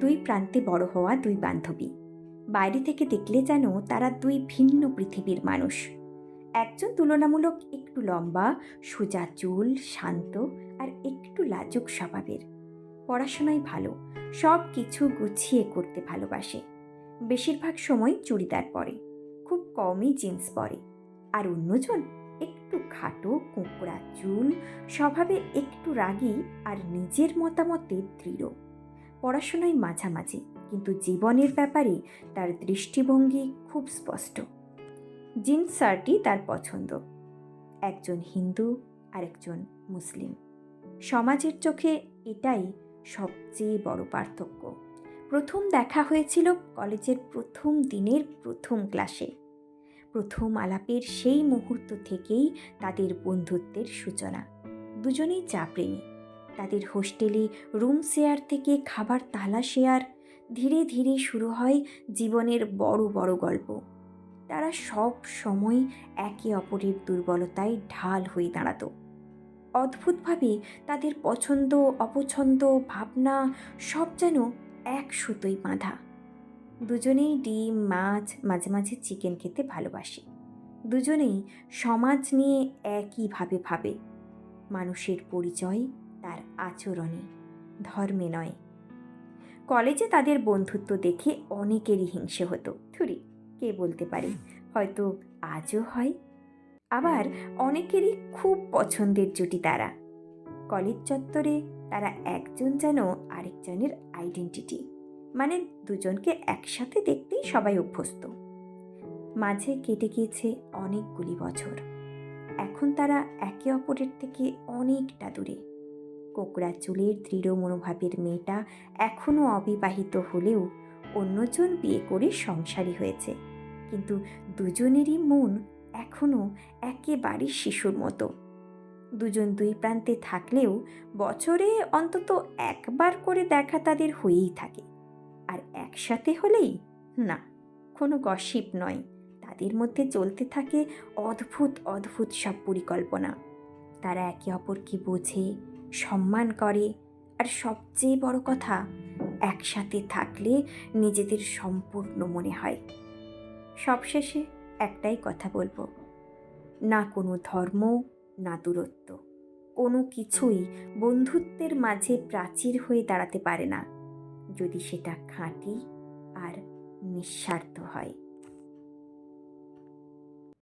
দুই প্রান্তে বড় হওয়া দুই বান্ধবী। বাইরে থেকে দেখলে যেন তারা দুই ভিন্ন পৃথিবীর মানুষ। একজন তুলনামূলক একটু লম্বা, সোজা চুল, শান্ত আর একটু লাজুক স্বভাবের। পড়াশোনায় ভালো, সব কিছু গুছিয়ে করতে ভালোবাসে। বেশিরভাগ সময় চুড়িদার পরে, খুব কমই জিন্স পরে। আর অন্যজন একটু খাটো, কোঁকড়া চুল, স্বভাবে একটু রাগী আর নিজের মতামতে দৃঢ়। পড়াশোনায় মাঝামাঝি, কিন্তু জীবনের ব্যাপারে তার দৃষ্টিভঙ্গি খুব স্পষ্ট। জিন্স শার্টই তার পছন্দ। একজন হিন্দু আর একজন মুসলিম। সমাজের চোখে এটাই সবচেয়ে বড় পার্থক্য। প্রথম দেখা হয়েছিল কলেজের প্রথম দিনের প্রথম ক্লাসে। প্রথম আলাপের সেই মুহূর্ত থেকেই তাদের বন্ধুত্বের সূচনা। দুজনেই চা প্রেমী। তাদের হোস্টেলে রুম শেয়ার থেকে খাবার তালা শেয়ার, ধীরে ধীরে শুরু হয় জীবনের বড় বড় গল্প। তারা সব সময় একে অপরের দুর্বলতায় ঢাল হয়ে দাঁড়াতো। অদ্ভুতভাবে তাদের পছন্দ, অপছন্দ, ভাবনা সব যেন এক সুতোয় বাঁধা। দুজনেই ডিম, মাছ, মাঝে মাঝে চিকেন খেতে ভালোবাসে। দুজনেই সমাজ নিয়ে একইভাবে ভাবে। মানুষের পরিচয় তার আচরণে, ধর্মে নয়। কলেজে তাদের বন্ধুত্ব দেখে অনেকেরই হিংসে হতো। থুরি, কে বলতে পারে, হয়তো আজও হয়। আবার অনেকেরই খুব পছন্দের জুটি তারা। কলেজ চত্বরে তারা একজন যেন আরেকজনের আইডেন্টিটি, মানে দুজনকে একসাথে দেখতেই সবাই অভ্যস্ত। মাঝে কেটে গিয়েছে অনেকগুলি বছর। এখন তারা একে অপরের থেকে অনেকটা দূরে। কোকড়া চুলের দৃঢ় মনোভাবের মেয়েটা এখনও অবিবাহিত হলেও অন্যজন বিয়ে করে সংসারী হয়েছে। কিন্তু দুজনেরই মন এখনও একেবারে শিশুর মতো। দুজন দুই প্রান্তে থাকলেও বছরে অন্তত একবার করে দেখা তাদের হয়েই থাকে। আর একসাথে হলেই না, কোনো গসিপ নয়, তাদের মধ্যে চলতে থাকে অদ্ভুত অদ্ভুত সব পরিকল্পনা। তারা একে অপরকে বোঝে, সম্মান করে, আর সবচেয়ে বড় কথা, একসাথে থাকলে নিজেদের সম্পূর্ণ মনে হয়। সবশেষে একটাই কথা বলবো, না কোনো ধর্ম, না দূরত্ব, কোনো কিছুই বন্ধুত্বের মাঝে প্রাচীর হয়ে দাঁড়াতে পারে না, যদি সেটা খাঁটি আর নিঃস্বার্থ হয়।